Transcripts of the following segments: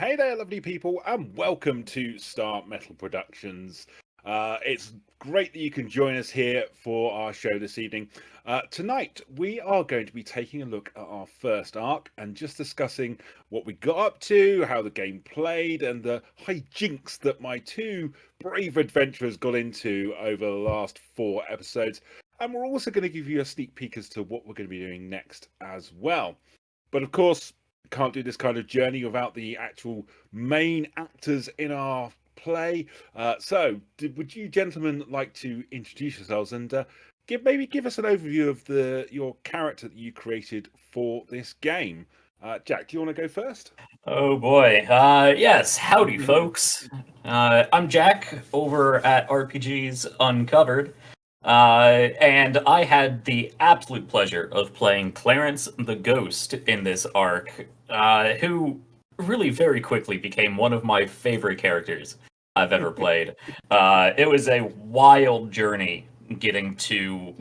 Hey there, lovely people, and welcome to Star Metal Productions. It's great that you can join us here for our show this evening. Tonight, we are going to be taking a look at our first arc and just discussing what we got up to, how the game played, and the hijinks that my two brave adventurers got into over the last 4 episodes. And we're also going to give you a sneak peek as to what we're going to be doing next as well. But of course, can't do this kind of journey without the actual main actors in our play. Would you gentlemen like to introduce yourselves and give us an overview of your character that you created for this game? Jack, do you want to go first? Oh boy. Yes, howdy folks. I'm Jack over at RPGs Uncovered. And I had the absolute pleasure of playing Clarence the Ghost in this arc, who really very quickly became one of my favorite characters I've ever played. It was a wild journey getting to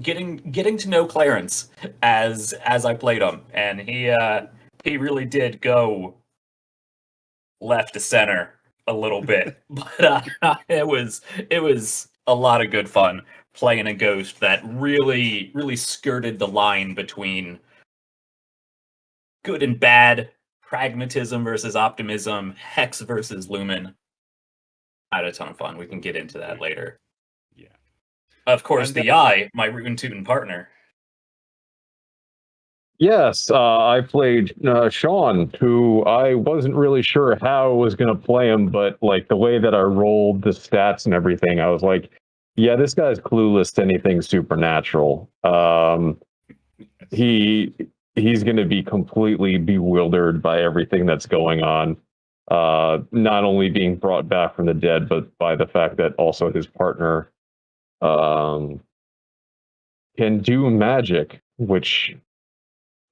know Clarence as I played him, and he really did go left to center a little bit, but it was a lot of good fun playing a ghost that really skirted the line between good and bad, pragmatism versus optimism, hex versus lumen. I had a ton of fun. We can get into that later. Yeah. Of course, And the Eye, my Rootin' Tootin' partner. Yes, I played Sean, who I wasn't really sure how I was going to play him, but like the way that I rolled the stats and everything, I was like, yeah, this guy's clueless to anything supernatural. He's going to be completely bewildered by everything that's going on. Not only being brought back from the dead, but by the fact that also his partner can do magic, which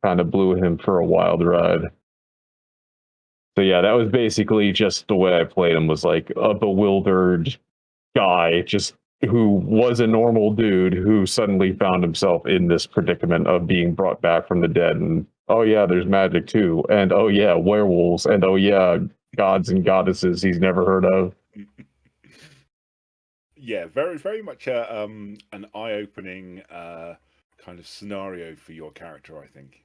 kind of blew him for a wild ride. So yeah, that was basically just the way I played him, was like a bewildered guy just who was a normal dude who suddenly found himself in this predicament of being brought back from the dead, and oh yeah, there's magic too, and oh yeah, werewolves, and oh yeah, gods and goddesses he's never heard of. Yeah, very much an eye-opening kind of scenario for your character, I think.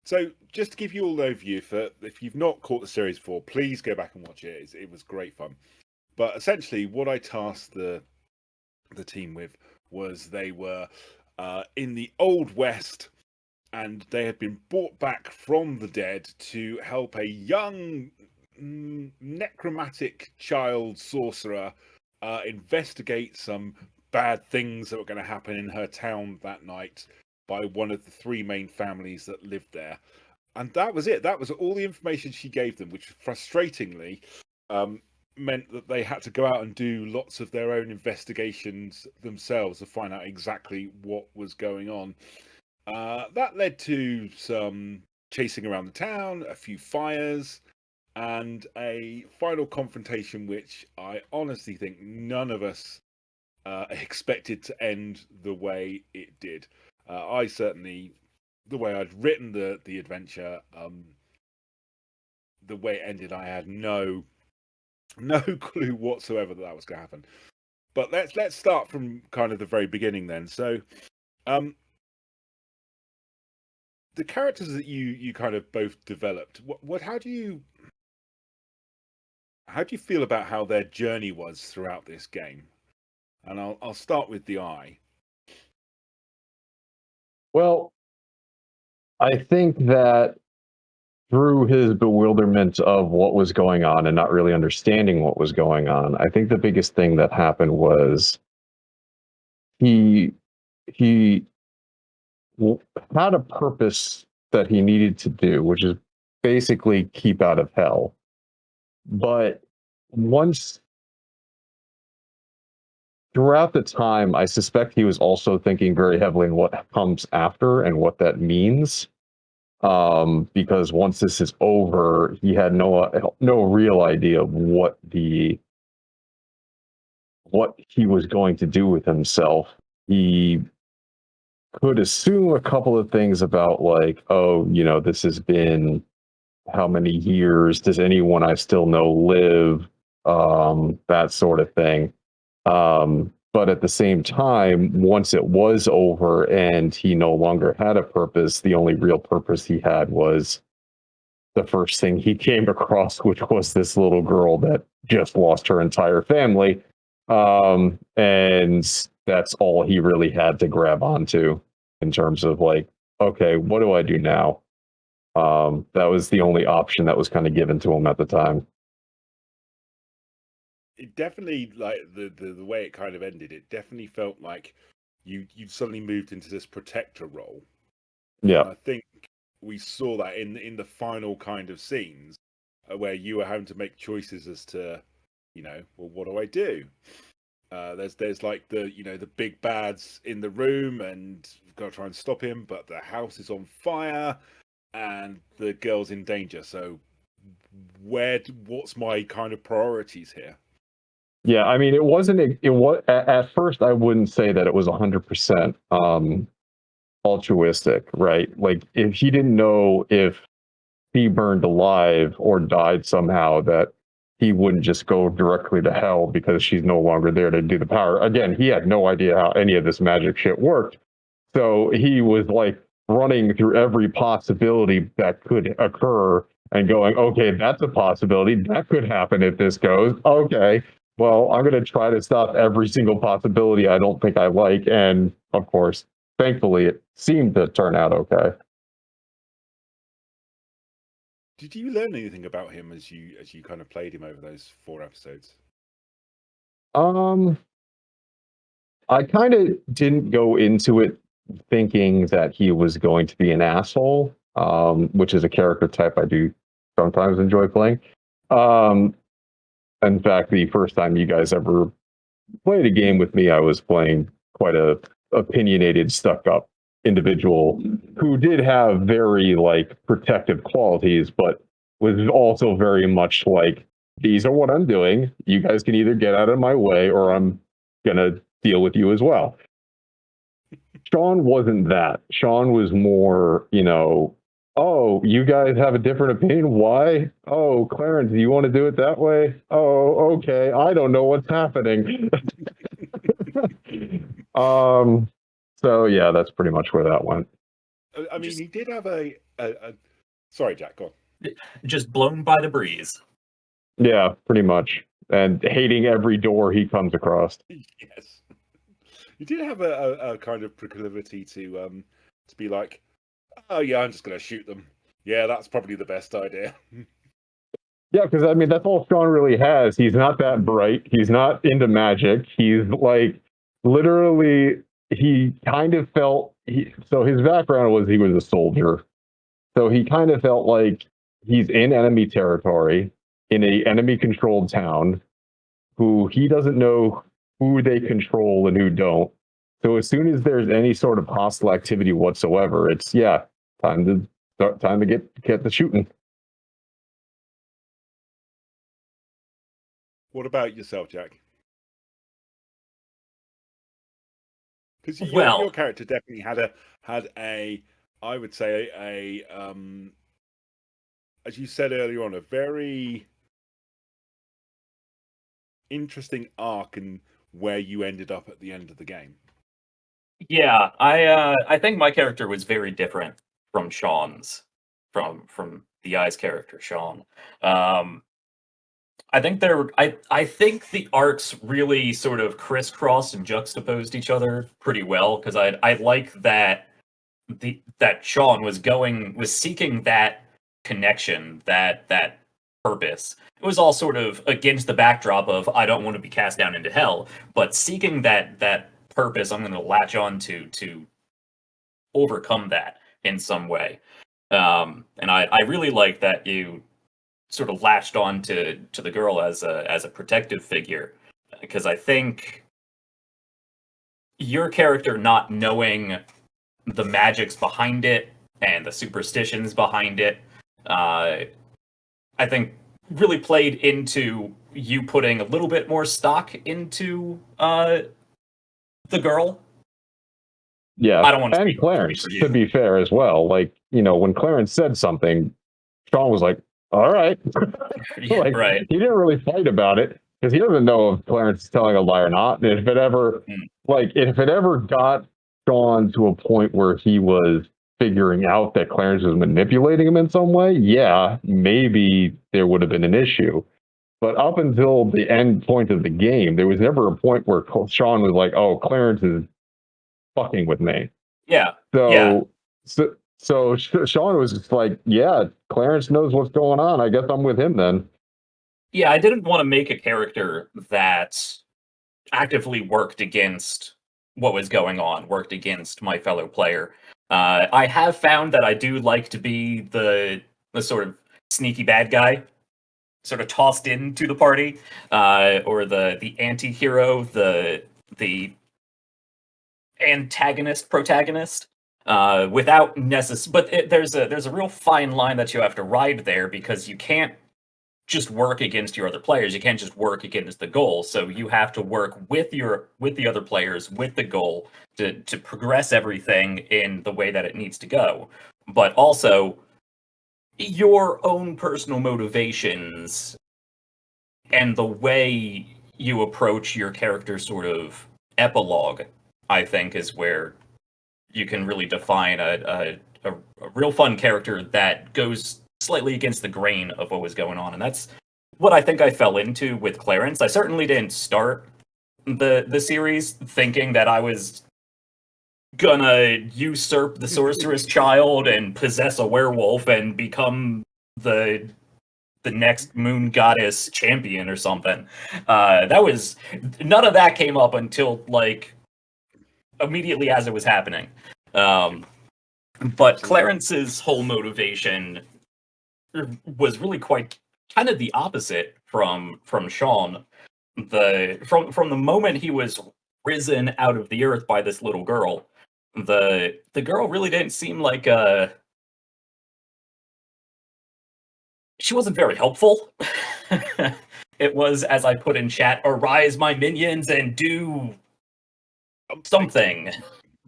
So, just to give you all the overview, if you've not caught the series before, please go back and watch it. It was great fun. But essentially, what I tasked the team with was they were in the Old West, and they had been brought back from the dead to help a young necromantic child sorcerer investigate some bad things that were going to happen in her town that night by one of the 3 main families that lived there. And that was it. That was all the information she gave them, which frustratingly meant that they had to go out and do lots of their own investigations themselves to find out exactly what was going on. That led to some chasing around the town, a few fires, and a final confrontation, which I honestly think none of us expected to end the way it did. I certainly, the way I'd written the adventure, the way it ended, I had no clue whatsoever that was going to happen. But let's start from kind of the very beginning then. So, the characters that you kind of both developed, how do you feel about how their journey was throughout this game? And I'll start with the Eye. Well, I think that through his bewilderment of what was going on and not really understanding what was going on, I think the biggest thing that happened was he had a purpose that he needed to do, which is basically keep out of hell. But once throughout the time, I suspect he was also thinking very heavily on what comes after and what that means. Because once this is over, he had no real idea of what he was going to do with himself. He could assume a couple of things about like, oh, this has been how many years? Does anyone I still know live? That sort of thing. But at the same time, once it was over and he no longer had a purpose, the only real purpose he had was the first thing he came across, which was this little girl that just lost her entire family. And that's all he really had to grab onto in terms of like, okay, what do I do now? That was the only option that was kind of given to him at the time. It definitely, like the way it kind of ended, it definitely felt like you suddenly moved into this protector role. Yeah. And I think we saw that in the final kind of scenes where you were having to make choices as to, well, what do I do? There's like the big bads in the room, and you've got to try and stop him, but the house is on fire, and the girl's in danger. So, what's my kind of priorities here? Yeah, I mean, it wasn't. It was at first. I wouldn't say that it was 100% altruistic, right? Like, if he didn't know if he burned alive or died somehow, that he wouldn't just go directly to hell because she's no longer there to do the power. Again, he had no idea how any of this magic shit worked, so he was like running through every possibility that could occur and going, okay, that's a possibility. That could happen if this goes. Okay, well, I'm going to try to stop every single possibility I don't think I like. And of course, thankfully, it seemed to turn out okay. Did you learn anything about him as you kind of played him over those 4 episodes? I kind of didn't go into it thinking that he was going to be an asshole, which is a character type I do sometimes enjoy playing. In fact, the first time you guys ever played a game with me, I was playing quite a opinionated, stuck-up individual who did have very like protective qualities, but was also very much like, these are what I'm doing. You guys can either get out of my way or I'm gonna deal with you as well. Sean wasn't that. Sean was more, oh, you guys have a different opinion. Why? Oh, Clarence, do you want to do it that way? Oh, okay. I don't know what's happening. So yeah, that's pretty much where that went. I mean, he did have a sorry, Jack, go on. Just blown by the breeze. Yeah, pretty much. And hating every door he comes across. Yes. You did have a kind of proclivity to be like, oh yeah, I'm just gonna shoot them. Yeah, that's probably the best idea. Yeah, because I mean that's all Sean really has. He's not that bright. He's not into magic. He's like literally he kind of felt so his background was he was a soldier. So he kind of felt like he's in enemy territory in a enemy controlled town who he doesn't know who they control and who don't. So as soon as there's any sort of hostile activity whatsoever, it's time to get the shooting. What about yourself, Jack? Because your character definitely had a I would say as you said earlier on, a very interesting arc and where you ended up at the end of the game. Yeah, I think my character was very different from Sean's, from the Eye's character, Sean. I think I think the arcs really sort of crisscrossed and juxtaposed each other pretty well, because I like that that Sean was seeking that connection, that purpose. It was all sort of against the backdrop of I don't want to be cast down into hell, but seeking that purpose, I'm going to latch on to overcome that in some way. And I really like that you sort of latched on to the girl as a protective figure, because I think your character not knowing the magics behind it and the superstitions behind it, I think really played into you putting a little bit more stock into the girl. Yeah, I don't want to and speak Clarence, for to you. be fair as well. Like, when Clarence said something, Sean was like, all right. Yeah, Like, right. he didn't really fight about it because he doesn't know if Clarence is telling a lie or not. And if it ever, got Sean to a point where he was figuring out that Clarence was manipulating him in some way, yeah, maybe there would have been an issue. But up until the end point of the game, there was never a point where Sean was like, oh, Clarence is fucking with me. Yeah. Yeah. So Sean was just like, yeah, Clarence knows what's going on. I guess I'm with him then. Yeah, I didn't want to make a character that actively worked against what was going on, worked against my fellow player. I have found that I do like to be the sort of sneaky bad guy, sort of tossed into the party, or the anti-hero, the antagonist protagonist. Without but there's a real fine line that you have to ride there, because you can't just work against your other players. You can't just work against the goal. So you have to work with the other players with the goal to progress everything in the way that it needs to go. But also your own personal motivations and the way you approach your character's sort of epilogue, I think, is where you can really define a real fun character that goes slightly against the grain of what was going on. And that's what I think I fell into with Clarence. I certainly didn't start the series thinking that I was gonna usurp the sorceress child and possess a werewolf and become the next moon goddess champion or something. That was none of that came up until like immediately as it was happening. But Clarence's whole motivation was really quite kind of the opposite from Sean. From the moment he was risen out of the earth by this little girl, the girl really didn't seem like she wasn't very helpful. It was, as I put in chat, arise my minions and do something.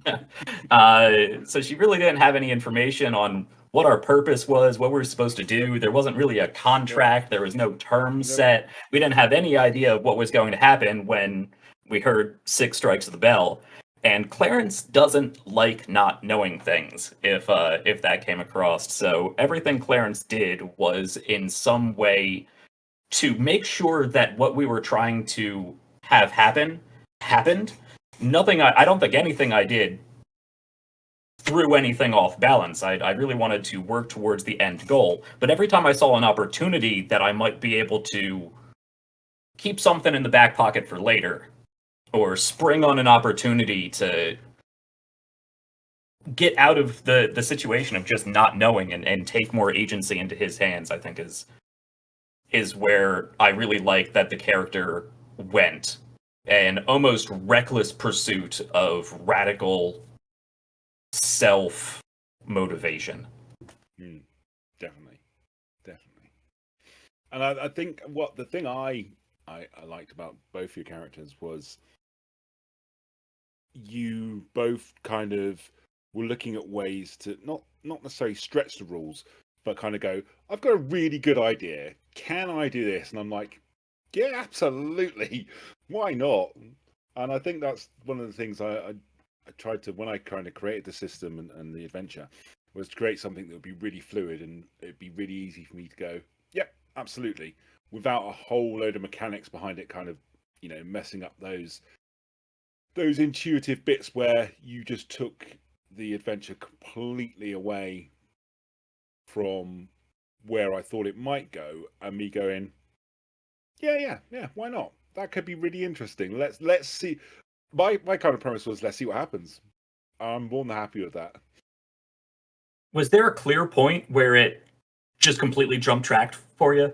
So she really didn't have any information on what our purpose was, what we were supposed to do. There wasn't really a contract. There was no term set. We didn't have any idea of what was going to happen when we heard 6 strikes of the bell. And Clarence doesn't like not knowing things if that came across. So everything Clarence did was in some way to make sure that what we were trying to have happen happened. I don't think anything I did threw anything off balance. I really wanted to work towards the end goal. But every time I saw an opportunity that I might be able to keep something in the back pocket for later, or spring on an opportunity to get out of the situation of just not knowing and take more agency into his hands, I think is where I really like that the character went. An almost reckless pursuit of radical self motivation. Definitely. And I think what the thing I liked about both your characters was you both kind of were looking at ways to not necessarily stretch the rules, but kind of go, I've got a really good idea. Can I do this? And I'm like, yeah, absolutely. Why not? And I think that's one of the things I tried to, when I kind of created the system and the adventure, was to create something that would be really fluid and it'd be really easy for me to go, yep, absolutely, without a whole load of mechanics behind it, kind of, messing up those intuitive bits where you just took the adventure completely away from where I thought it might go, and me going, yeah, why not? That could be really interesting. Let's see. My kind of premise was, let's see what happens. I'm more than happy with that. Was there a clear point where it just completely jump tracked for you?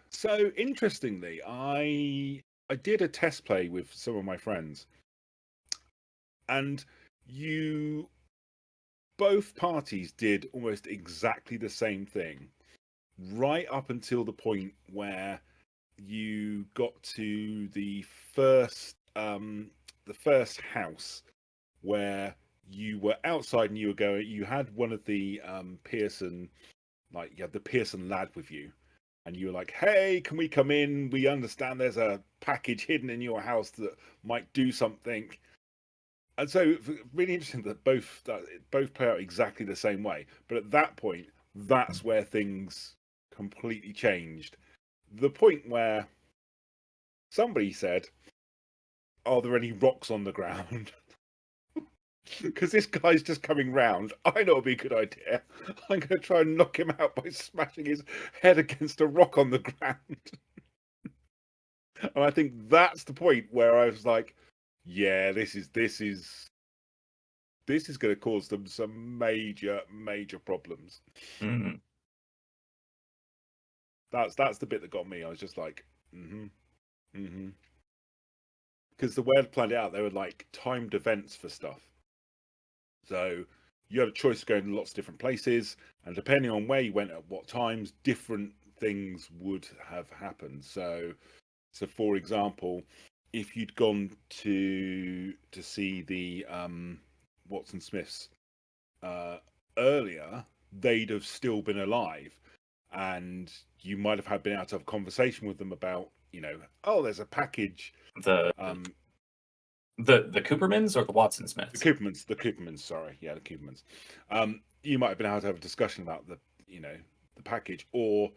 So interestingly, I did a test play with some of my friends, and both parties did almost exactly the same thing, right up until the point where you got to the first the first house where you were outside and you had one of the Pearson, like you had the Pearson lad with you, and you were like, "Hey, can we come in? We understand there's a package hidden in your house that might do something." And so, really interesting that both play out exactly the same way. But at that point, that's where things completely changed. The point where somebody said, "Are there any rocks on the ground?" Because this guy's just coming round. I know it'd be a good idea. I'm going to try and knock him out by smashing his head against a rock on the ground. And I think that's the point where I was like, yeah, this is going to cause them some major problems. Mm-hmm. That's the bit that got me. I was just like, because the way I'd planned it out, there were like timed events for stuff. So you had a choice of going to lots of different places, and depending on where you went at what times, different things would have happened. So for example, if you'd gone to see the Watson Smiths earlier, they'd have still been alive, and you might have been able to have a conversation with them about, oh, there's a package. The Coopermans or the Watson Smiths? The Coopermans, sorry. Yeah, the Coopermans. You might have been able to have a discussion about the package, or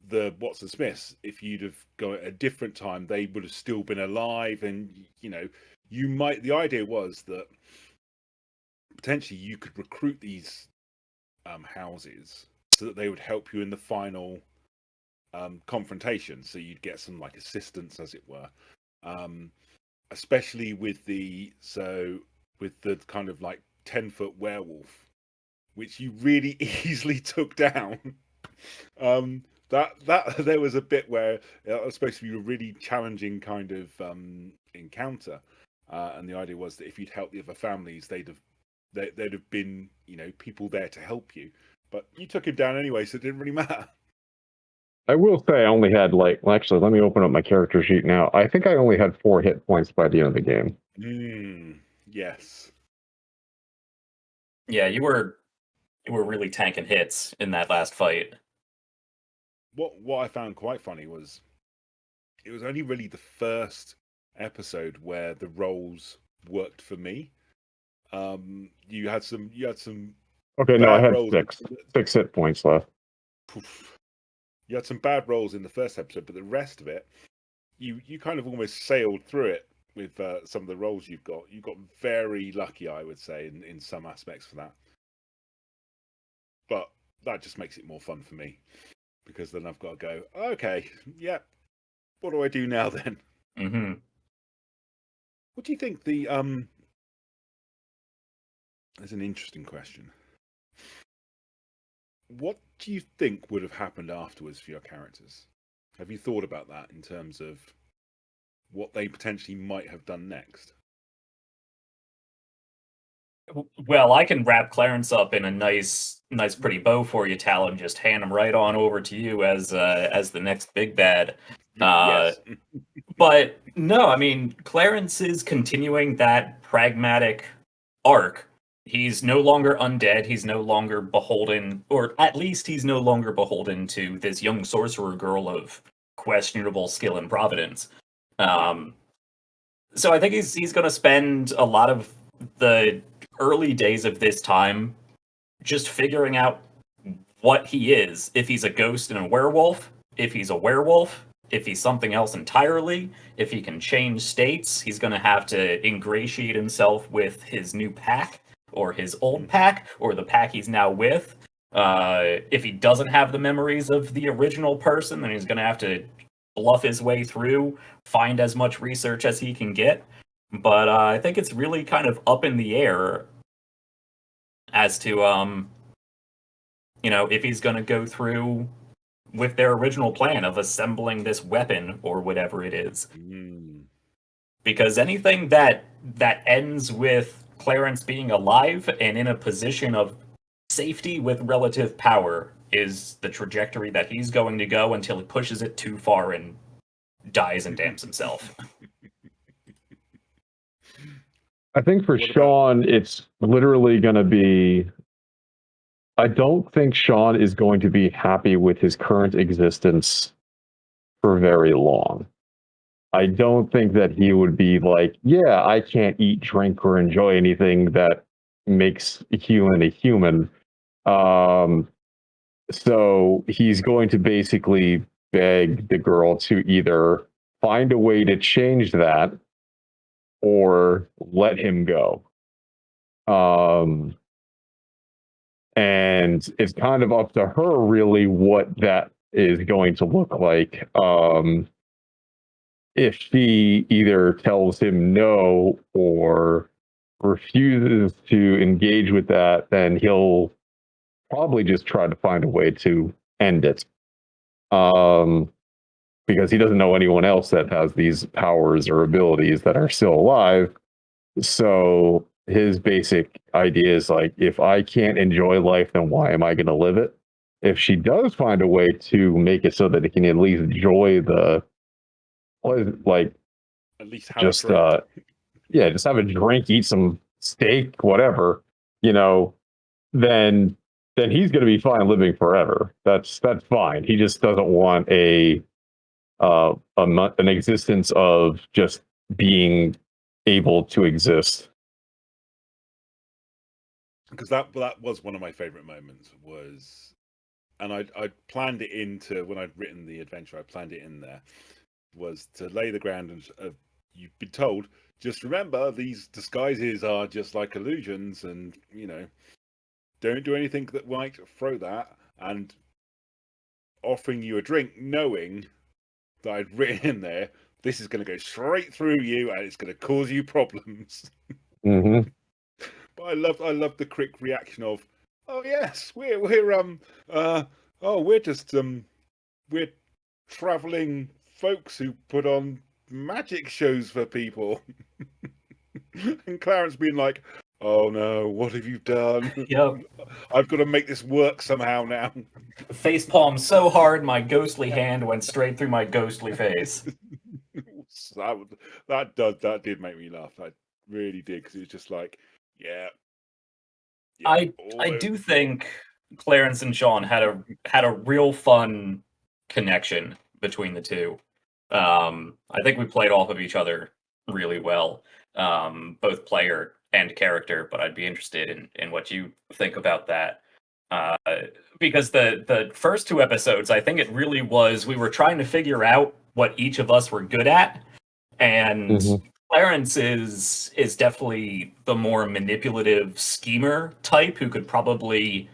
the Watson Smiths. If you'd have gone at a different time, they would have still been alive, and you might. The idea was that potentially you could recruit these houses so that they would help you in the final confrontation. So you'd get some like assistance, as it were. Especially with the kind of like 10-foot werewolf, which you really easily took down. That there was a bit where it was supposed to be a really challenging kind of encounter, and the idea was that if you'd helped the other families, they'd have been people there to help you, but you took him down anyway, so it didn't really matter. I will say I only had actually, let me open up my character sheet now. I think I only had 4 hit points by the end of the game. Yes. Yeah, you were really tanking hits in that last fight. What I found quite funny was it was only really the first episode where the roles worked for me. You had some Okay, no, I had rolls. 6 hit points left. Poof. You had some bad rolls in the first episode, but the rest of it, you kind of almost sailed through it with some of the rolls you've got. You got very lucky, I would say, in some aspects for that. But that just makes it more fun for me, because then I've got to go, okay, yeah, what do I do now then? Mm-hmm. What do you think there's an interesting question. What do you think would have happened afterwards for your characters? Have you thought about that in terms of what they potentially might have done next? Well, I can wrap Clarence up in a nice pretty bow for you, Tal, and just hand him right on over to you as the next big bad. Yes. But no, I mean, Clarence is continuing that pragmatic arc. He's no longer undead. He's no longer beholden, or at least he's no longer beholden to this young sorcerer girl of questionable skill and providence. So I think he's going to spend a lot of the early days of this time just figuring out what he is. If he's a ghost and a werewolf, if he's a werewolf, if he's something else entirely, if he can change states, he's going to have to ingratiate himself with his new pack, or his old pack, or the pack he's now with. If he doesn't have the memories of the original person, then he's going to have to bluff his way through, find as much research as he can get. But I think it's really kind of up in the air as to, if he's going to go through with their original plan of assembling this weapon or whatever it is. Because anything that ends with Clarence being alive and in a position of safety with relative power is the trajectory that he's going to go until he pushes it too far and dies and damns himself. I think for What about- Sean, it's literally going to be. I don't think Sean is going to be happy with his current existence for very long. I don't think that he would be like, yeah, I can't eat, drink, or enjoy anything that makes a human. So he's going to basically beg the girl to either find a way to change that or let him go. And it's kind of up to her, really, what that is going to look like. If she either tells him no or refuses to engage with that, then he'll probably just try to find a way to end it. Because he doesn't know anyone else that has these powers or abilities that are still alive. So his basic idea is like, if I can't enjoy life, then why am I going to live it? If she does find a way to make it so that he can at least enjoy the, like, at least have just a drink. just have a drink, eat some steak, whatever, then he's going to be fine living forever. That's fine. He just doesn't want an existence of just being able to exist. Because that was one of my favorite moments was, and I planned it into when I'd written the adventure. I planned it in there was to lay the ground of you've been told. Just remember, these disguises are just like illusions, and don't do anything that might throw that. And offering you a drink, knowing that I'd written in there, this is going to go straight through you, and it's going to cause you problems. Mm-hmm. But I love the quick reaction of, oh yes, we're just we're traveling folks who put on magic shows for people. And Clarence being like, oh no, what have you done? Yep. I've got to make this work somehow now. Facepalm so hard, my ghostly hand went straight through my ghostly face. That did make me laugh. I really did, because it's just like, yeah. I do think Clarence and Sean had a real fun connection between the two. I think we played off of each other really well, both player and character. But I'd be interested in what you think about that, because the first two episodes, I think it really was we were trying to figure out what each of us were good at, and Clarence is definitely the more manipulative schemer type who could probably,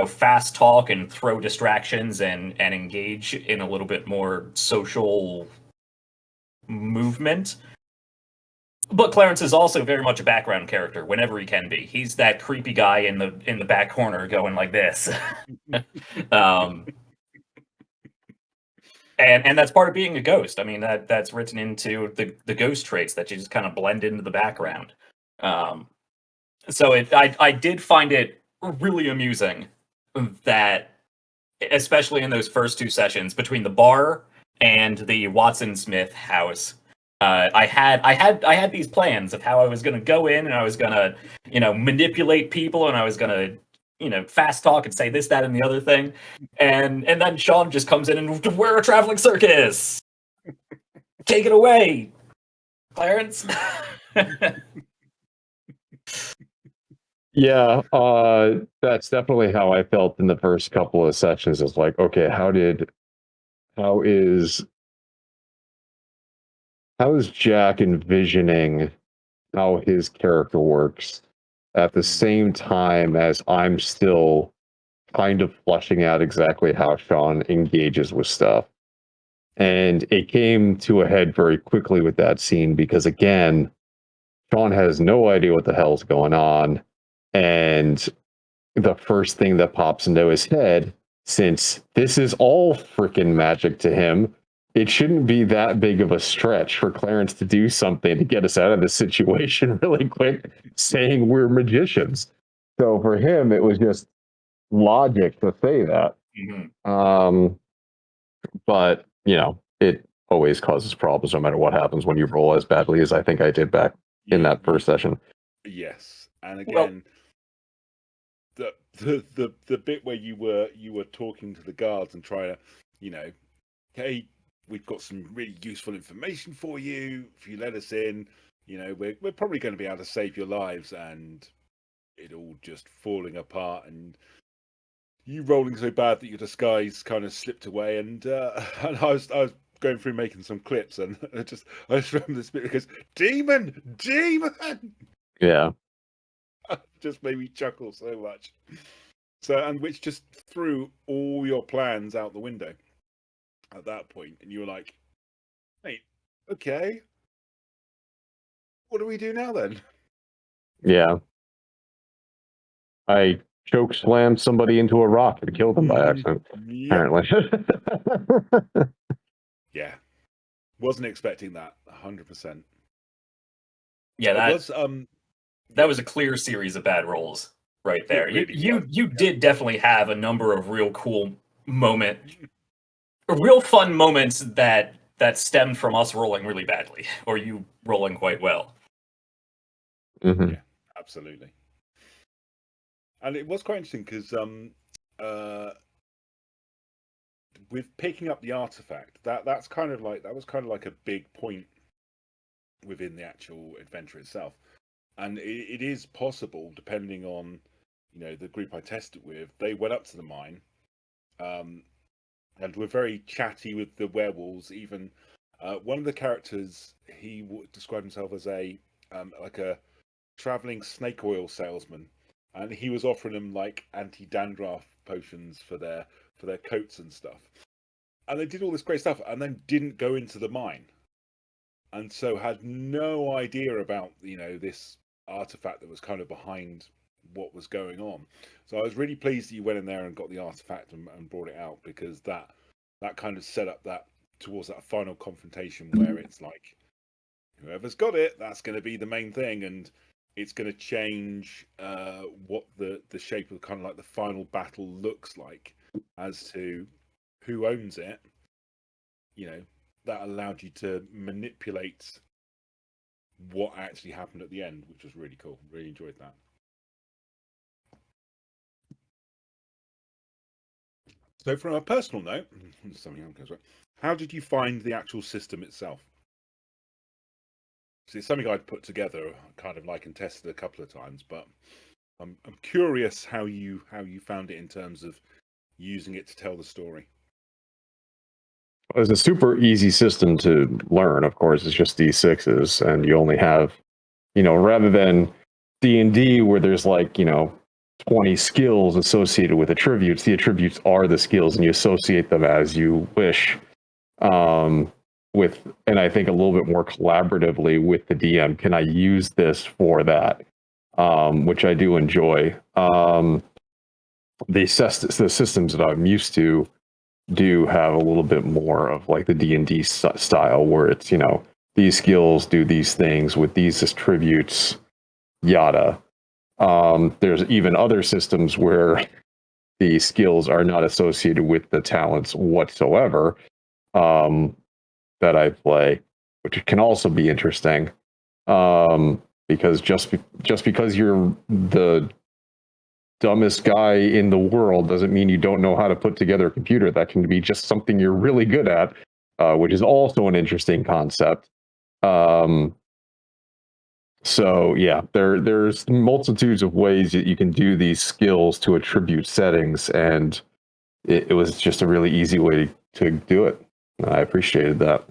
fast talk and throw distractions and engage in a little bit more social movement. But Clarence is also very much a background character whenever he can be. He's that creepy guy in the back corner going like this. And that's part of being a ghost. I mean, that's written into the ghost traits, that you just kind of blend into the background. So I did find it really amusing that, especially in those first two sessions between the bar and the Watson Smith house, I had these plans of how I was going to go in and I was going to manipulate people, and I was going to fast talk and say this, that, and the other thing. And then Sean just comes in and, we're a traveling circus. Take it away, Clarence. Yeah, that's definitely how I felt in the first couple of sessions. It's like, okay, how is Jack envisioning how his character works at the same time as I'm still kind of fleshing out exactly how Sean engages with stuff. And it came to a head very quickly with that scene because, again, Sean has no idea what the hell's going on. And the first thing that pops into his head, since this is all freaking magic to him, it shouldn't be that big of a stretch for Clarence to do something to get us out of this situation really quick, saying we're magicians. So for him, it was just logic to say that. But, it always causes problems no matter what happens when you roll as badly as I think I did back in that first session. Yes, and Well- again, the bit where you were talking to the guards and trying to, you know, hey, we've got some really useful information for you. If you let us in, you know, we're probably going to be able to save your lives, and it all just falling apart, and you rolling so bad that your disguise kind of slipped away, and and I was going through making some clips, and I just remember this bit because demon, Yeah. just made me chuckle so much. So, and which just threw all your plans out the window at that point, and you were like, "Mate, okay, what do we do now then?" Yeah. I choke slammed somebody into a rock and killed them by accident, Yep. apparently. Yeah, wasn't expecting that. 100%. Yeah, That was a clear series of bad rolls right there. It really you was. you did definitely have a number of real cool real fun moments that stemmed from us rolling really badly or you rolling quite well. Mhm. Yeah, absolutely. And it was quite interesting because with picking up the artifact, that was kind of like a big point within the actual adventure itself. And it is possible, depending on, you know, the group I tested with, they went up to the mine, and were very chatty with the werewolves. Even one of the characters, he described himself as a like a traveling snake oil salesman, and he was offering them like anti-dandruff potions for their coats and stuff. And they did all this great stuff, and then didn't go into the mine, and so had no idea about, you know, this artifact that was kind of behind what was going on. So I was really pleased that you went in there and got the artifact and brought it out, because that kind of set up that towards that final confrontation where it's like, whoever's got it, that's going to be the main thing, and it's going to change what the shape of kind of like the final battle looks like as to who owns it. You know, that allowed you to manipulate what actually happened at the end, which was really cool. Really enjoyed that. So, from a personal note, something else goes right. How did you find the actual system itself? See, it's something I'd put together, kind of like, and tested a couple of times, but I'm curious how you found it in terms of using it to tell the story. It's a super easy system to learn. Of course, it's just D6s, and you only have, you know, rather than D&D where there's like, you know, 20 skills associated with attributes. The attributes are the skills, and you associate them as you wish. With, and I think a little bit more collaboratively with the DM. Can I use this for that? Which I do enjoy. The systems that I'm used to do have a little bit more of like the D&D style, where it's, you know, these skills do these things with these attributes, yada. There's even other systems where the skills are not associated with the talents whatsoever, that I play, which can also be interesting. Because just because you're the dumbest guy in the world doesn't mean you don't know how to put together a computer. That can be just something you're really good at, which is also an interesting concept. So yeah, there's multitudes of ways that you can do these skills to attribute settings, and it was just a really easy way to do it. I appreciated that.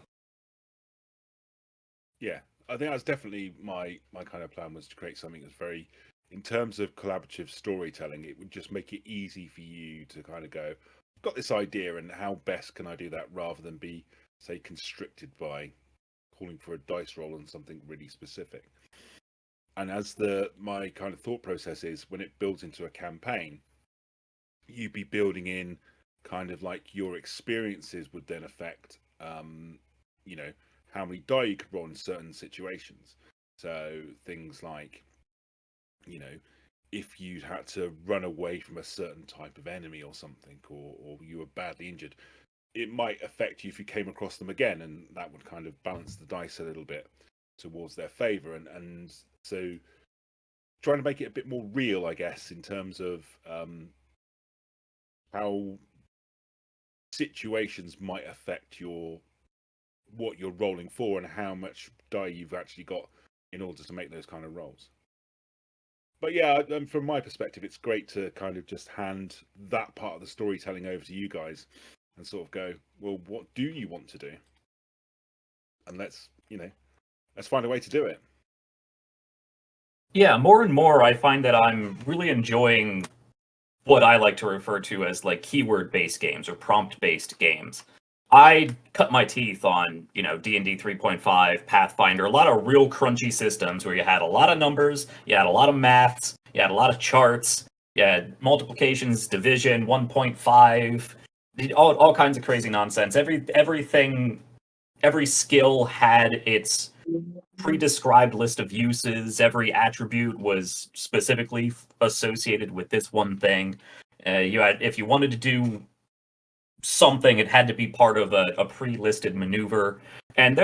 Yeah, I think that's definitely my kind of plan, was to create something that's very, in terms of collaborative storytelling, it would just make it easy for you to kind of go, I've got this idea, and how best can I do that, rather than be, say, constricted by calling for a dice roll on something really specific. And as my kind of thought process is, when it builds into a campaign, you'd be building in kind of like your experiences would then affect, you know, how many die you could roll in certain situations. So things like, you know, if you had to run away from a certain type of enemy or something, or you were badly injured, it might affect you if you came across them again, and that would kind of balance the dice a little bit. towards their favor, and so trying to make it a bit more real, I guess, in terms of how situations might affect what you're rolling for and how much die you've actually got in order to make those kind of rolls. But yeah, from my perspective, it's great to kind of just hand that part of the storytelling over to you guys and sort of go, well, what do you want to do? And let's find a way to do it. Yeah, more and more I find that I'm really enjoying what I like to refer to as like keyword-based games or prompt-based games. I cut my teeth on, D&D 3.5, Pathfinder, a lot of real crunchy systems where you had a lot of numbers, you had a lot of maths, you had a lot of charts, you had multiplications, division, 1.5, all kinds of crazy nonsense. Every skill had its pre-described list of uses. Every attribute was specifically associated with this one thing. If you wanted to do something, it had to be part of a pre-listed maneuver. And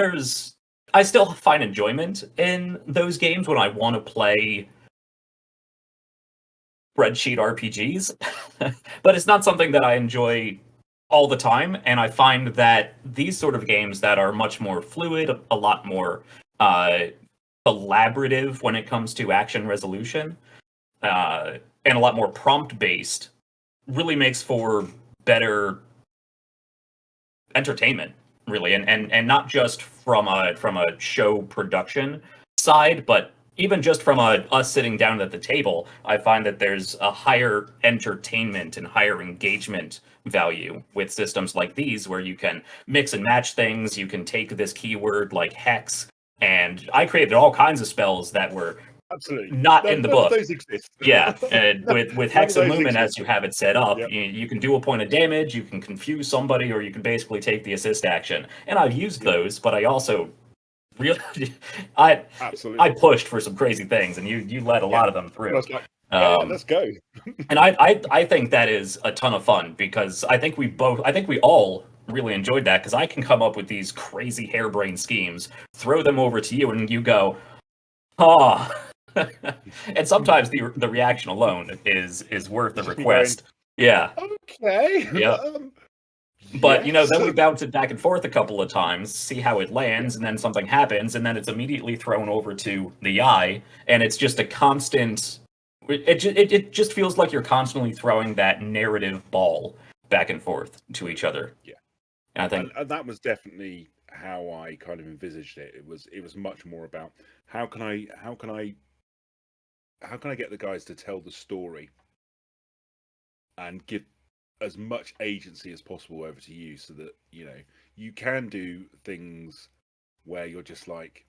I still find enjoyment in those games when I want to play spreadsheet RPGs, but it's not something that I enjoy all the time. And I find that these sort of games that are much more fluid, a lot more collaborative when it comes to action resolution, and a lot more prompt based, really makes for better entertainment, really, and not just from a show production side, but even just from us sitting down at the table. I find that there's a higher entertainment and higher engagement value with systems like these, where you can mix and match things. You can take this keyword like hex, and I created all kinds of spells that were absolutely not in the book. None of those exist. Yeah, with Hex and Lumen as you have it set up, Yep. you can do a point of damage, you can confuse somebody, or you can basically take the assist action. And I've used those, but I also really, I pushed for some crazy things, and you let a lot of them through. I was like, let's go. And I think that is a ton of fun, because I think we all really enjoyed that, because I can come up with these crazy harebrained schemes, throw them over to you, and you go, oh. And sometimes the reaction alone is worth the request. Yeah. Okay. Yeah. But then we bounce it back and forth a couple of times, see how it lands, and then something happens, and then it's immediately thrown over to the eye, and it's just a constant. It just feels like you're constantly throwing that narrative ball back and forth to each other. Yeah. And I think and that was definitely how I kind of envisaged it. It was much more about how can I get the guys to tell the story and give as much agency as possible over to you, so that you can do things where you're just like,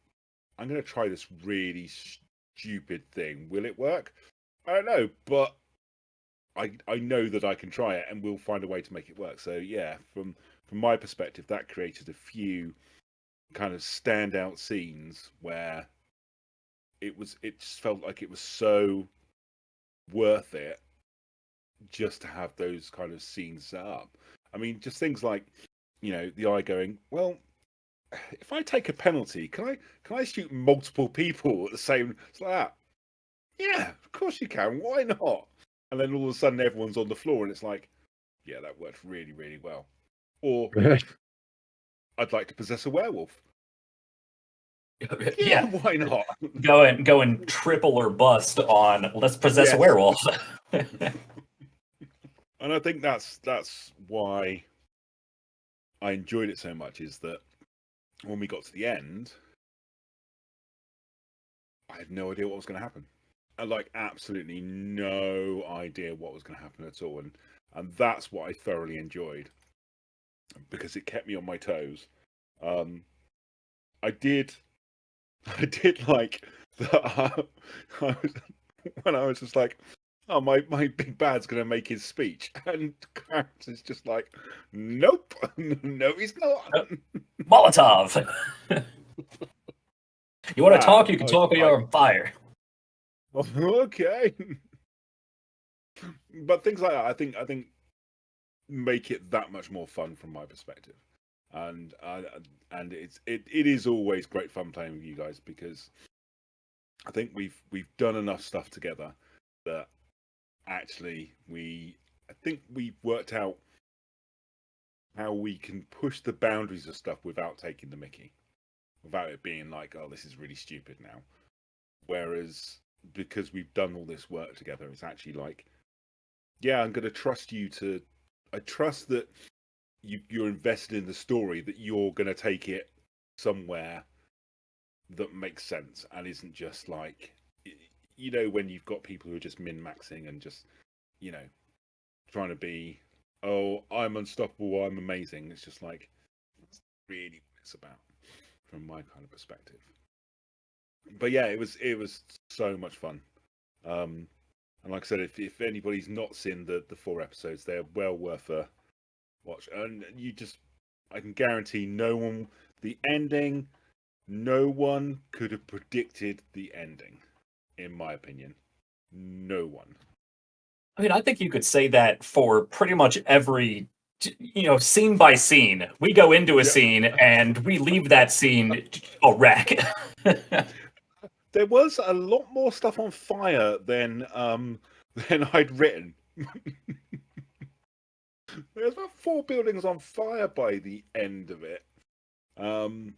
I'm going to try this really stupid thing. Will it work? I don't know, but I know that I can try it, and we'll find a way to make it work. So yeah, from my perspective, that created a few kind of standout scenes where it just felt like it was so worth it just to have those kind of scenes set up. I mean, just things like, the eye going, well, if I take a penalty, can I shoot multiple people at the same? It's like that. Yeah, of course you can. Why not? And then all of a sudden, everyone's on the floor, and it's like, yeah, that worked really, really well. Or I'd like to possess a werewolf. Yeah, why not? Go and triple or bust on let's possess a werewolf. And I think that's why I enjoyed it so much, is that when we got to the end, I had no idea what was going to happen. I absolutely no idea what was going to happen at all, and that's what I thoroughly enjoyed, because it kept me on my toes. I did like that. When I was just like, oh, my big bad's going to make his speech, and Clarence is just like, nope, no, he's not. Molotov. You want to talk? You can talk, or you're on fire. Okay. But things like that, I think make it that much more fun from my perspective. and it is always great fun playing with you guys, because I think we've done enough stuff together that actually I think we've worked out how we can push the boundaries of stuff without taking the mickey, without it being like, oh, this is really stupid now. Whereas because we've done all this work together, it's actually like, yeah, I'm going to trust you to. I trust that you're invested in the story, that you're going to take it somewhere that makes sense and isn't just like, when you've got people who are just min-maxing and just, trying to be, oh, I'm unstoppable, I'm amazing. It's just like, that's really what it's about from my kind of perspective. But yeah, it was so much fun. And like I said, if anybody's not seen the 4 episodes, they're well worth a watch. And I can guarantee the ending, no one could have predicted the ending, in my opinion. No one. I mean, I think you could say that for pretty much every, scene by scene. We go into a scene and we leave that scene a wreck. There was a lot more stuff on fire than I'd written. There's about 4 buildings on fire by the end of it. And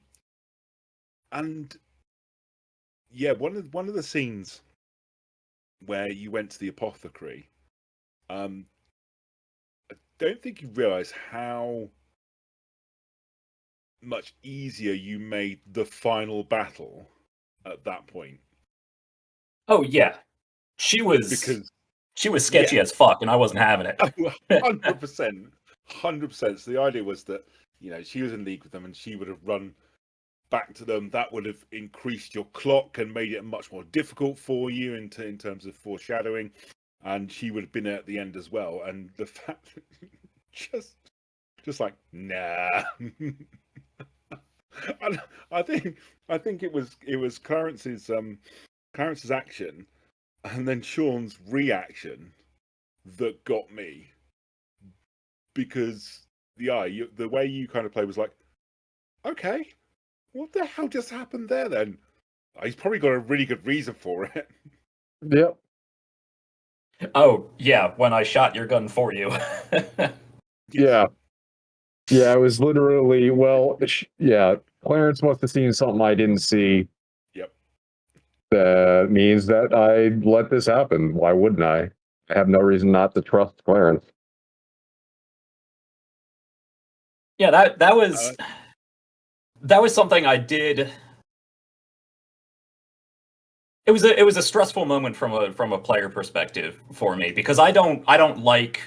yeah, one of the scenes where you went to the apothecary, I don't think you realise how much easier you made the final battle at that point. Oh yeah, she was sketchy as fuck, and I wasn't having it. 100%. So the idea was that she was in league with them, and she would have run back to them. That would have increased your clock and made it much more difficult for you in terms of foreshadowing. And she would have been at the end as well. And the fact, just like, nah. And I think it was Clarence's action, and then Sean's reaction that got me, because the way you kind of play was like, okay, what the hell just happened there then? He's probably got a really good reason for it. Yep. Oh yeah, when I shot your gun for you. Yeah. Yeah, it was literally, Clarence must have seen something I didn't see. Yep. That means that I let this happen. Why wouldn't I? I have no reason not to trust Clarence. Yeah, that was something I did. It was a stressful moment from a player perspective for me, because I don't like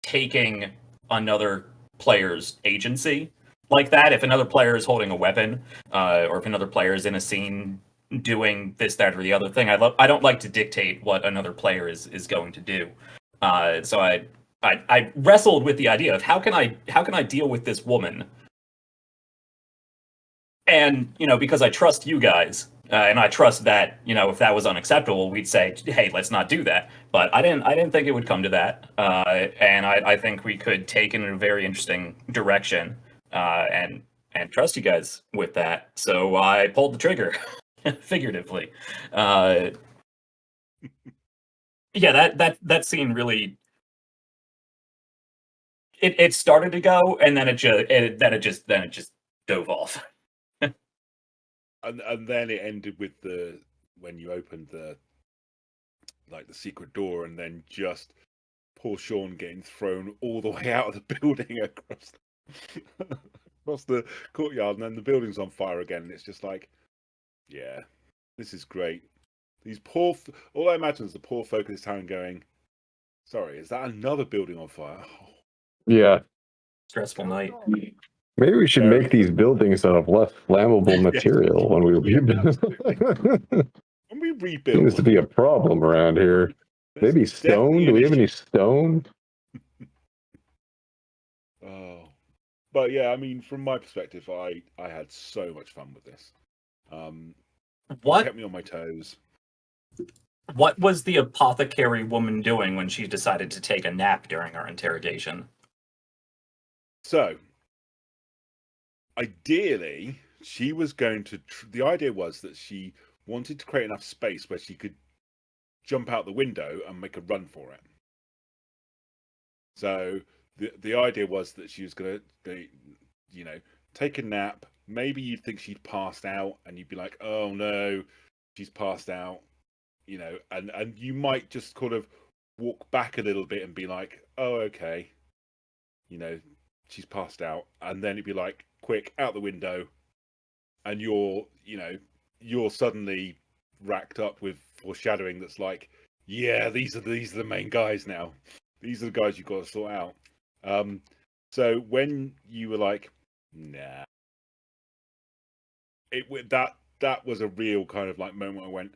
taking another player's agency like that. If another player is holding a weapon, or if another player is in a scene doing this, that, or the other thing, I don't like to dictate what another player is going to do. So I wrestled with the idea of how can I deal with this woman, and because I trust you guys, and I trust that if that was unacceptable, we'd say, hey, let's not do that. But I didn't think it would come to that, and I think we could take it in a very interesting direction, and trust you guys with that. So I pulled the trigger, figuratively. Yeah, that scene really, it started to go, and then it just dove off. And then it ended with when you opened the secret door, and then just poor Sean getting thrown all the way out of the building across the courtyard, and then the building's on fire again. And it's just like, yeah, this is great. These all I imagine is the poor folk of this town going, sorry, is that another building on fire? Oh. Yeah. Stressful night. Maybe we should make these buildings out of less flammable material when we rebuild. When we rebuild, seems to be a problem around here. Maybe stone? Do we have any stone? Oh, but yeah, I mean, from my perspective, I had so much fun with this. What kept me on my toes? What was the apothecary woman doing when she decided to take a nap during our interrogation? So, ideally, she was going to. The idea was that she wanted to create enough space where she could jump out the window and make a run for it. So the idea was that she was going to, take a nap. Maybe you'd think she'd passed out, and you'd be like, "Oh no, she's passed out," and you might just kind of walk back a little bit and be like, "Oh, okay, she's passed out," and then it'd be like, "Quick, out the window," and you're suddenly racked up with foreshadowing that's like, "Yeah, these are the main guys now. These are the guys you've got to sort out." So when you were like, "Nah," that was a real kind of like moment I went,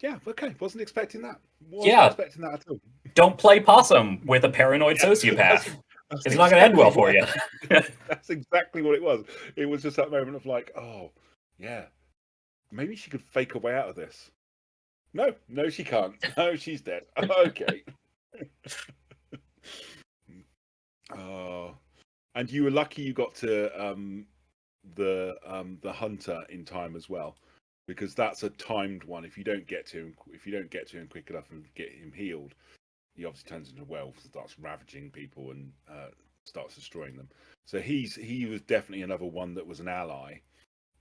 "Yeah, okay, wasn't expecting that. Wasn't expecting that at all." Don't play possum with a paranoid sociopath. It's not going to end well for you. That's exactly what it was. It was just that moment of like, "Oh, yeah, maybe she could fake her way out of this." No, she can't. No, she's dead. Okay. Oh, and you were lucky you got to the hunter in time as well, because that's a timed one. If you don't get to him quick enough and get him healed, he obviously turns into a werewolf and starts ravaging people and starts destroying them. So he was definitely another one that was an ally.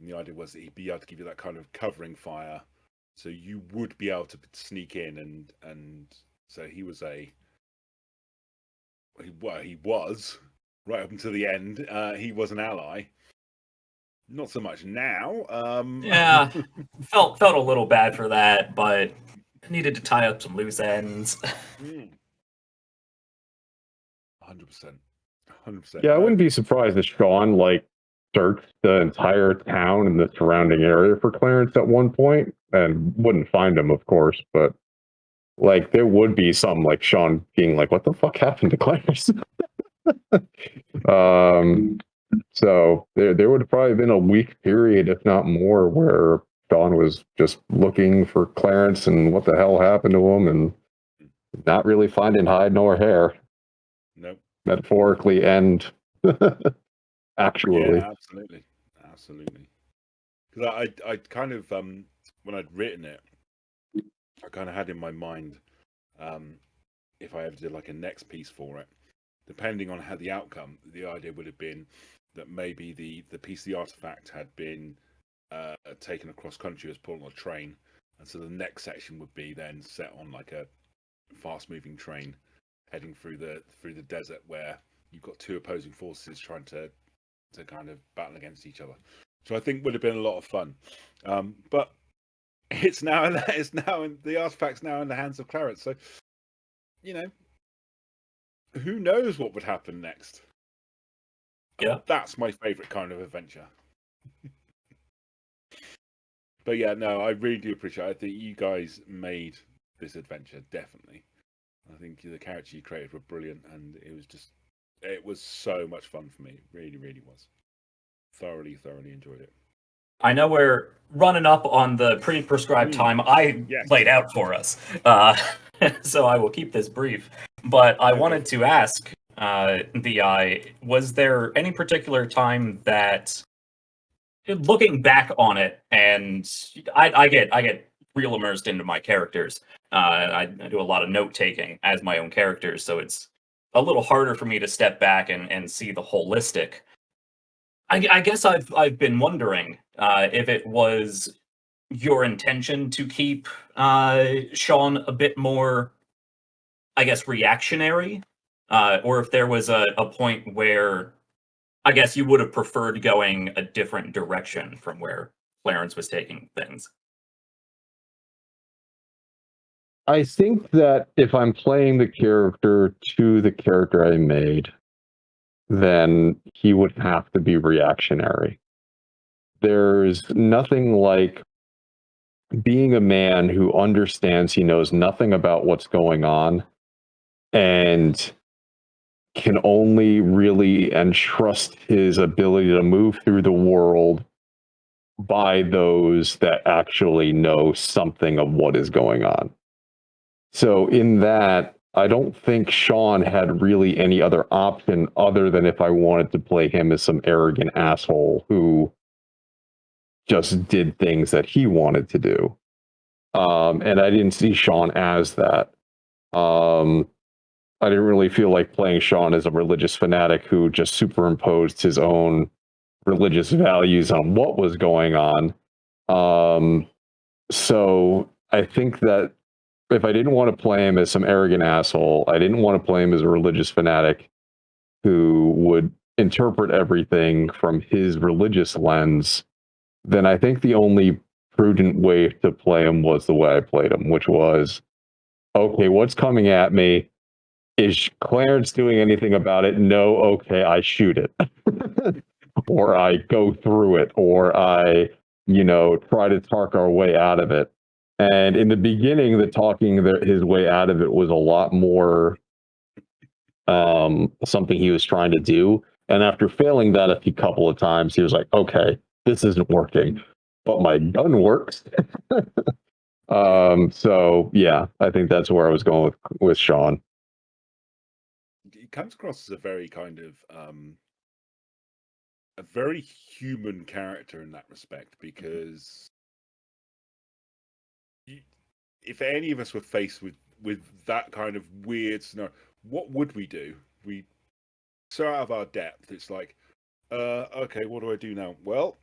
And the idea was that he'd be able to give you that kind of covering fire, so you would be able to sneak in and so he was he was right up until the end. He was an ally. Not so much now. Yeah, felt a little bad for that, but needed to tie up some loose ends. 100%. 100%. Yeah, I wouldn't be surprised if Sean searched the entire town and the surrounding area for Clarence at one point and wouldn't find him, of course, but there would be some Sean being like, "What the fuck happened to Clarence?" So there would have probably been a week period, if not more, where Sean was just looking for Clarence and what the hell happened to him and not really finding hide nor hair. Nope. Metaphorically and actually. Yeah, absolutely. Because I kind of when I'd written it, I kind of had in my mind if I ever did a next piece for it, depending on how the outcome, the idea would have been that maybe the piece of the artifact had been taken across country as put on a train, and so the next section would be then set on a fast moving train heading through the desert where you've got two opposing forces trying to kind of battle against each other. So I think would have been a lot of fun. But it's now in the artifact's now in the hands of Clarence. So who knows what would happen next? Yeah, that's my favorite kind of adventure. But yeah, no, I really do appreciate it. I think you guys made this adventure, definitely. I think the characters you created were brilliant, and it was so much fun for me. It really, really was. Thoroughly enjoyed it. I know we're running up on the pre-prescribed time I laid out for us, so I will keep this brief. But I wanted to ask was there any particular time that, looking back on it, and I get real immersed into my characters. I do a lot of note taking as my own characters, so it's a little harder for me to step back and see the holistic. I guess I've been wondering if it was your intention to keep Sean a bit more, I guess, reactionary, or if there was a point where I guess you would have preferred going a different direction from where Clarence was taking things. I think that if I'm playing the character to the character I made, then he would have to be reactionary. There's nothing like being a man who understands he knows nothing about what's going on and can only really entrust his ability to move through the world by those that actually know something of what is going on. So in that, I don't think Sean had really any other option other than if I wanted to play him as some arrogant asshole who just did things that he wanted to do. And I didn't see Sean as that. I didn't really feel like playing Sean as a religious fanatic who just superimposed his own religious values on what was going on. So I think that if I didn't want to play him as some arrogant asshole, I didn't want to play him as a religious fanatic who would interpret everything from his religious lens, then I think the only prudent way to play him was the way I played him, which was, okay, what's coming at me? Is Clarence doing anything about it? No. Okay, I shoot it. Or I go through it, or I, try to talk our way out of it. And in the beginning, the talking his way out of it was a lot more something he was trying to do. And after failing that a couple of times, he was like, okay, this isn't working, but my gun works. So yeah, I think that's where I was going with Sean. He comes across as a very kind of a very human character in that respect, because if any of us were faced with that kind of weird scenario, what would we do? We so out of our depth. It's like, okay, what do I do now? Well,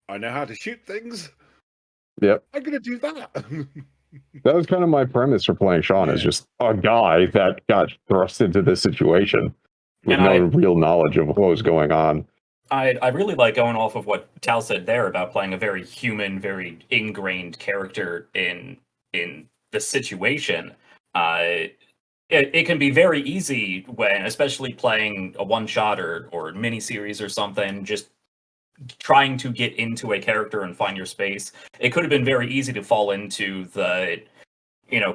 I know how to shoot things. Yep. I'm gonna do that. That was kind of my premise for playing Sean, is just a guy that got thrust into this situation with no real knowledge of what was going on. I really like going off of what Tal said there about playing a very human, very ingrained character in the situation. It can be very easy when, especially playing a one-shot or mini-series or something, just trying to get into a character and find your space. It could have been very easy to fall into the,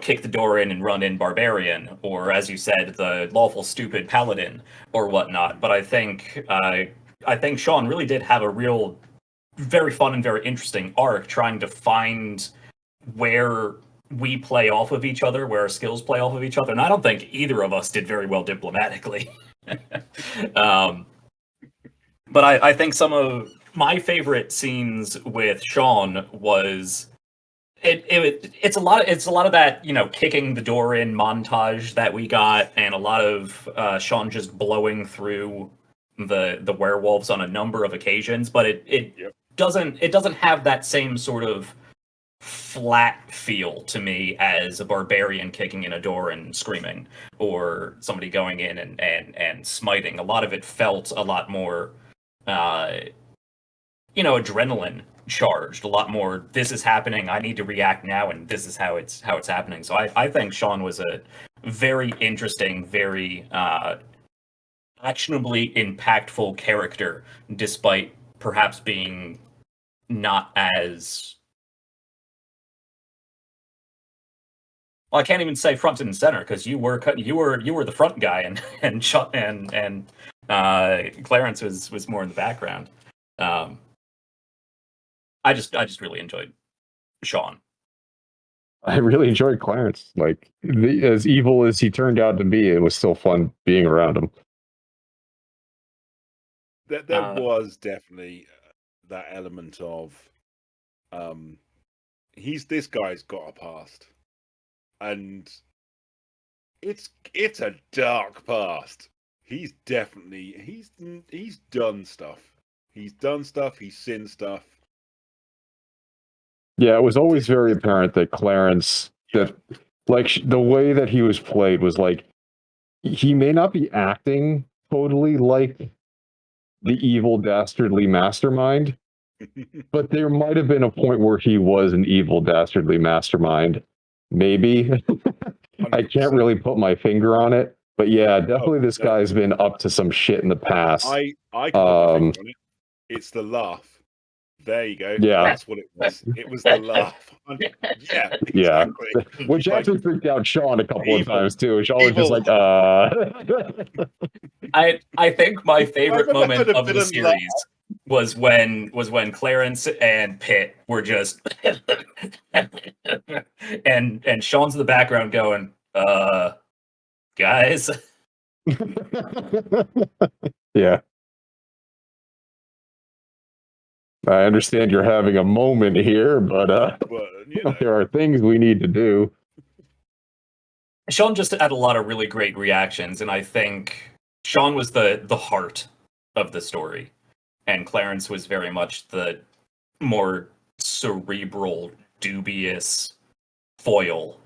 kick the door in and run in barbarian, or as you said, the lawful stupid paladin or whatnot. But I think Sean really did have a real, very fun and very interesting arc trying to find where we play off of each other, where our skills play off of each other. And I don't think either of us did very well diplomatically. But I think some of my favorite scenes with Sean was it's a lot of that, kicking the door in montage that we got, and a lot of Sean just blowing through the werewolves on a number of occasions, but it doesn't have that same sort of flat feel to me as a barbarian kicking in a door and screaming, or somebody going in and smiting. A lot of it felt a lot more adrenaline charged, a lot more, this is happening, I need to react now, and this is how it's happening. So I think Sean was a very interesting, very actionably impactful character, despite perhaps being not as, well, I can't even say front and center, because you were the front guy, and Clarence was more in the background. I just really enjoyed Sean. I really enjoyed Clarence. Like, as evil as he turned out to be, it was still fun being around him. There was definitely that element of, this guy's got a past, and it's a dark past. He's definitely he's done stuff. He's done stuff. He's sinned stuff. Yeah, it was always very apparent that Clarence, that like the way that he was played was like, he may not be acting totally like the evil dastardly mastermind, but there might have been a point where he was an evil dastardly mastermind. Maybe. I can't really put my finger on it, but yeah, definitely this guy's been up to some shit in the past. I can put my finger on it. It's the laugh. There you go. Yeah. That's what it was. It was the laugh. Yeah, exactly. Yeah. Which actually freaked out Sean a couple of times too. Sean was just like, I think my favorite moment of the series was when Clarence and Pitt were just and Sean's in the background going, Guys. Yeah. I understand you're having a moment here, but Well, you know, there are things we need to do. Sean just had a lot of really great reactions, and I think Sean was the heart of the story, and Clarence was very much the more cerebral, dubious foil.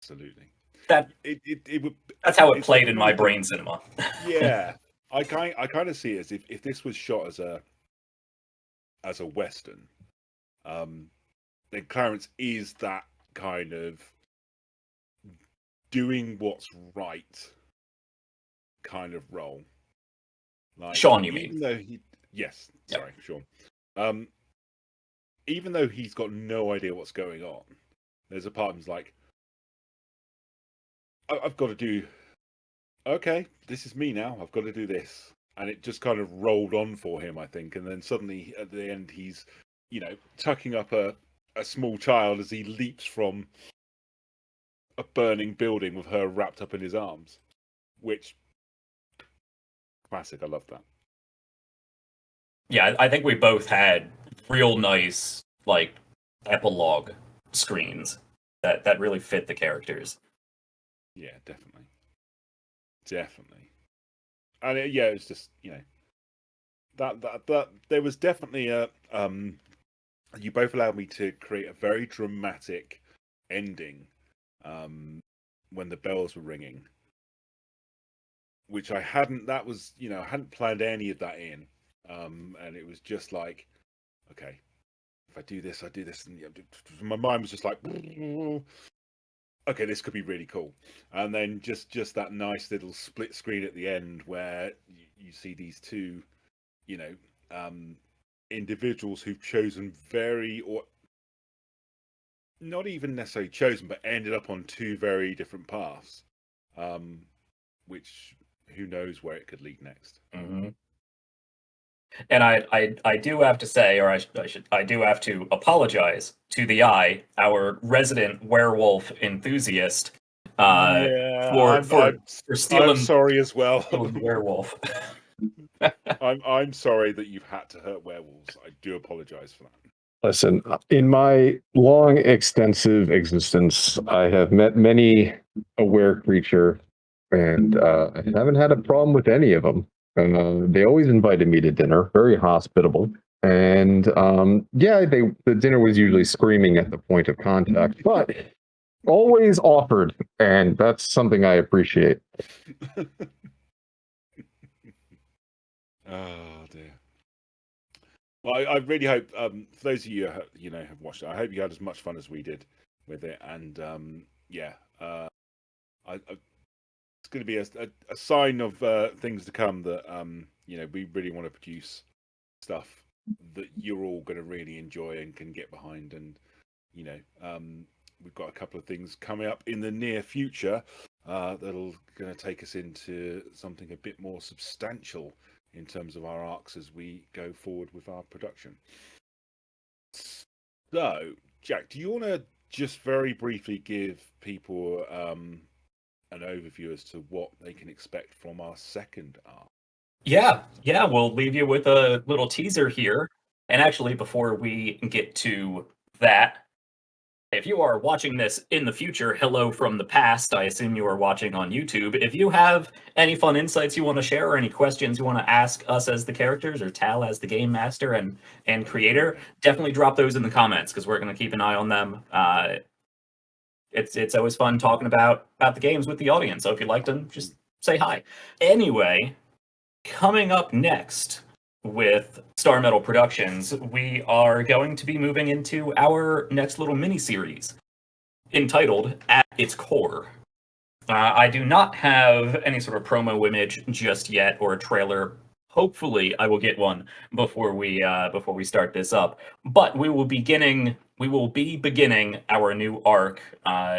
absolutely. That It would. that's how it It's the played in kind my of thing- brain cinema. Yeah, I kind of see it as if this was shot as a western, then Clarence is that kind of doing what's right kind of role. Like, Sean, you even mean? though he, yes, Yep. sorry, Sean. Even though he's got no idea what's going on, there's a part of him's like, I've got to do. Okay, this is me now. I've got to do this, and it just kind of rolled on for him, I think. And then suddenly, at the end, he's, tucking up a small child as he leaps from a burning building with her wrapped up in his arms, which classic. I love that. Yeah, I think we both had real nice, like, epilogue screens that really fit the characters. Yeah, definitely. And it was just that there was definitely a you both allowed me to create a very dramatic ending when the bells were ringing, which I hadn't. That was I hadn't planned any of that in, and it was just like, okay, if I do this, and my mind was just like, okay, this could be really cool. And then just that nice little split screen at the end where you see these two, individuals who've chosen or not even necessarily chosen, but ended up on two very different paths, which who knows where it could lead next. Mm-hmm. And I do have to say, or I do have to apologize to the Eye, our resident werewolf enthusiast, for stealing. I'm sorry as well. Stealing the werewolf. I'm sorry that you've had to hurt werewolves. I do apologize for that. Listen, in my long, extensive existence, I have met many a were creature, and I haven't had a problem with any of them. They always invited me to dinner, very hospitable. And the dinner was usually screaming at the point of contact, but always offered, and that's something I appreciate. Oh dear. Well, I really hope for those of you who have watched it, I hope you had as much fun as we did with it. And it's going to be a sign of things to come that we really want to produce stuff that you're all going to really enjoy and can get behind. And we've got a couple of things coming up in the near future that'll going to take us into something a bit more substantial in terms of our arcs as we go forward with our production. So, Jack, do you want to just very briefly give people an overview as to what they can expect from our second arc? Yeah, we'll leave you with a little teaser here. And actually, before we get to that, if you are watching this in the future, hello from the past. I assume you are watching on YouTube. If you have any fun insights you want to share or any questions you want to ask us as the characters or Tal as the game master and creator, definitely drop those in the comments because we're going to keep an eye on them. It's always fun talking about the games with the audience. So if you liked them, just say hi. Anyway, coming up next with Star Metal Productions, we are going to be moving into our next little mini-series entitled At Its Core. I do not have any sort of promo image just yet or a trailer. Hopefully I will get one before we start this up. But we will be beginning we will be beginning our new arc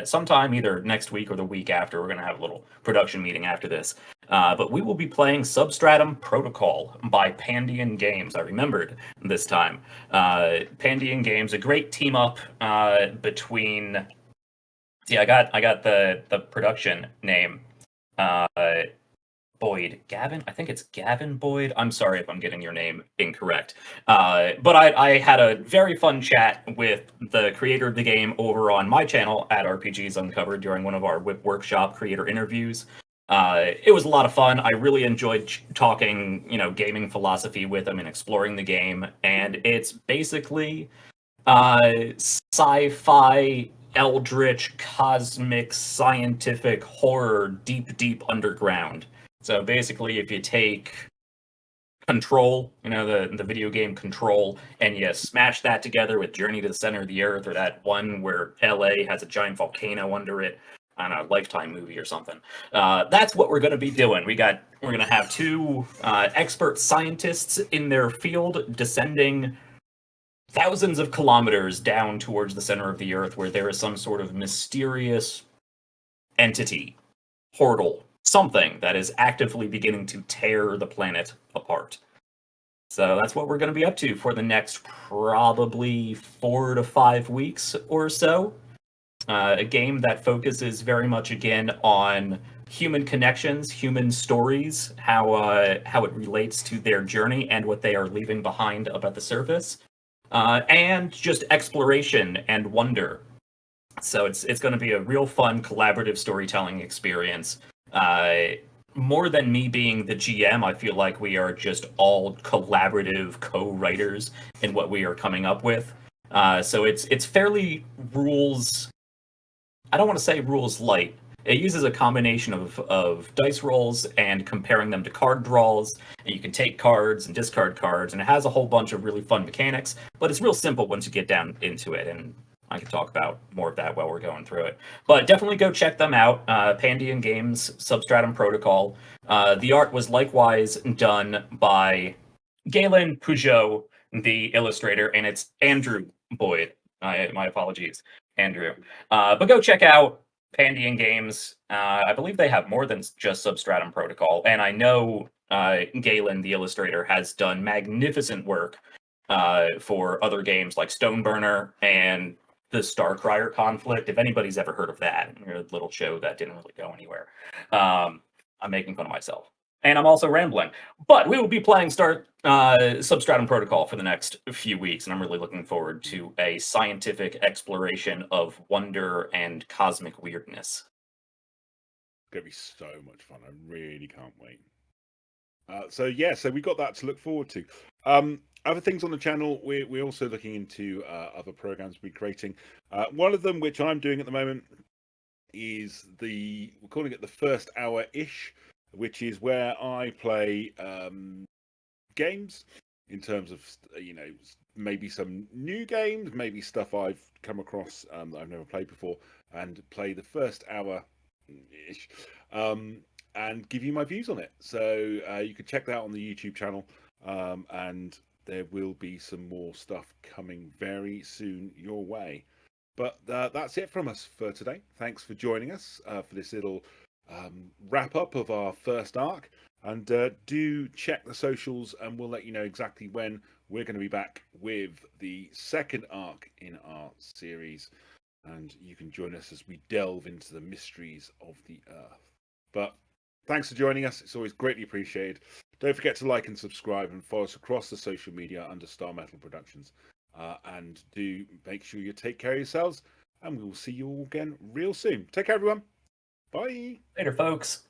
sometime either next week or the week after. We're going to have a little production meeting after this. But we will be playing Substratum Protocol by Pandion Games. I remembered this time. Pandion Games, a great team up between. See, I got the production name. Boyd. Gavin? I think it's Gavin Boyd. I'm sorry if I'm getting your name incorrect. But I had a very fun chat with the creator of the game over on my channel at RPGs Uncovered during one of our Whip Workshop creator interviews. It was a lot of fun. I really enjoyed talking, gaming philosophy with him and exploring the game. And it's basically sci-fi, eldritch, cosmic, scientific horror, deep underground. So basically, if you take Control, the video game Control, and you smash that together with Journey to the Center of the Earth, or that one where LA has a giant volcano under it, on a Lifetime movie or something. That's what we're going to be doing. We're going to have two expert scientists in their field descending thousands of kilometers down towards the center of the Earth, where there is some sort of mysterious entity, portal, something that is actively beginning to tear the planet apart. So that's what we're going to be up to for the next probably 4 to 5 weeks or so. A game that focuses very much again on human connections, human stories, how it relates to their journey and what they are leaving behind up at the surface, and just exploration and wonder. So it's going to be a real fun collaborative storytelling experience. More than me being the GM, I feel like we are just all collaborative co-writers in what we are coming up with. So it's fairly rules. I don't want to say rules light. It uses a combination of dice rolls and comparing them to card draws. And you can take cards and discard cards, and it has a whole bunch of really fun mechanics. But it's real simple once you get down into it, and I can talk about more of that while we're going through it. But definitely go check them out. Pandion Games, Substratum Protocol. The art was likewise done by Galen Peugeot, the illustrator, and it's Andrew Boyd. My apologies, Andrew. But go check out Pandion Games. I believe they have more than just Substratum Protocol, and I know Galen, the illustrator, has done magnificent work for other games like Stoneburner and the Starcrier conflict. If anybody's ever heard of that, a little show that didn't really go anywhere. I'm making fun of myself. And I'm also rambling. But we will be playing Substratum Protocol for the next few weeks, and I'm really looking forward to a scientific exploration of wonder and cosmic weirdness. It's going to be so much fun. I really can't wait. So we got that to look forward to. Other things on the channel, we're also looking into other programs we're creating. One of them, which I'm doing at the moment, is we're calling it the first hour-ish, which is where I play games in terms of, maybe some new games, maybe stuff I've come across that I've never played before, and play the first hour-ish. And give you my views on it. So you can check that out on the YouTube channel, and there will be some more stuff coming very soon your way. But that's it from us for today. Thanks for joining us for this little wrap up of our first arc. And do check the socials, and we'll let you know exactly when we're going to be back with the second arc in our series. And you can join us as we delve into the mysteries of the Earth. But thanks for joining us. It's always greatly appreciated. Don't forget to like and subscribe and follow us across the social media under Star Metal Productions. And do make sure you take care of yourselves. And we will see you all again real soon. Take care, everyone. Bye. Later, folks.